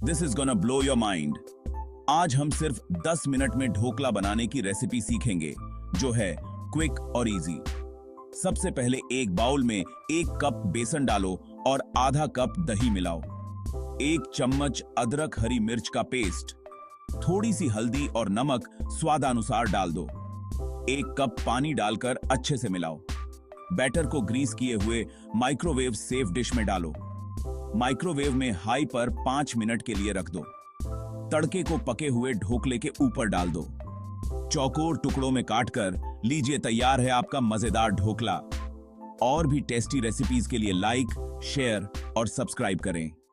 This is gonna blow your mind. आज हम सिर्फ 10 मिनट में ढोकला बनाने की रेसिपी सीखेंगे, जो है क्विक और इजी। सबसे पहले एक बाउल में 1 कप बेसन डालो और आधा कप दही मिलाओ। 1 चम्मच अदरक हरी मिर्च का पेस्ट, थोड़ी सी हल्दी और नमक स्वादानुसार डाल दो। 1 कप पानी डालकर अच्छे से मिलाओ। बैटर को ग्रीस किए हुए माइक्रोवेव सेफ डिश में डालो। माइक्रोवेव में हाई पर 5 मिनट के लिए रख दो। तड़के को पके हुए ढोकले के ऊपर डाल दो। चौकोर टुकड़ों में काटकर लीजिए, तैयार है आपका मजेदार ढोकला। और भी टेस्टी रेसिपीज के लिए लाइक, शेयर और सब्सक्राइब करें।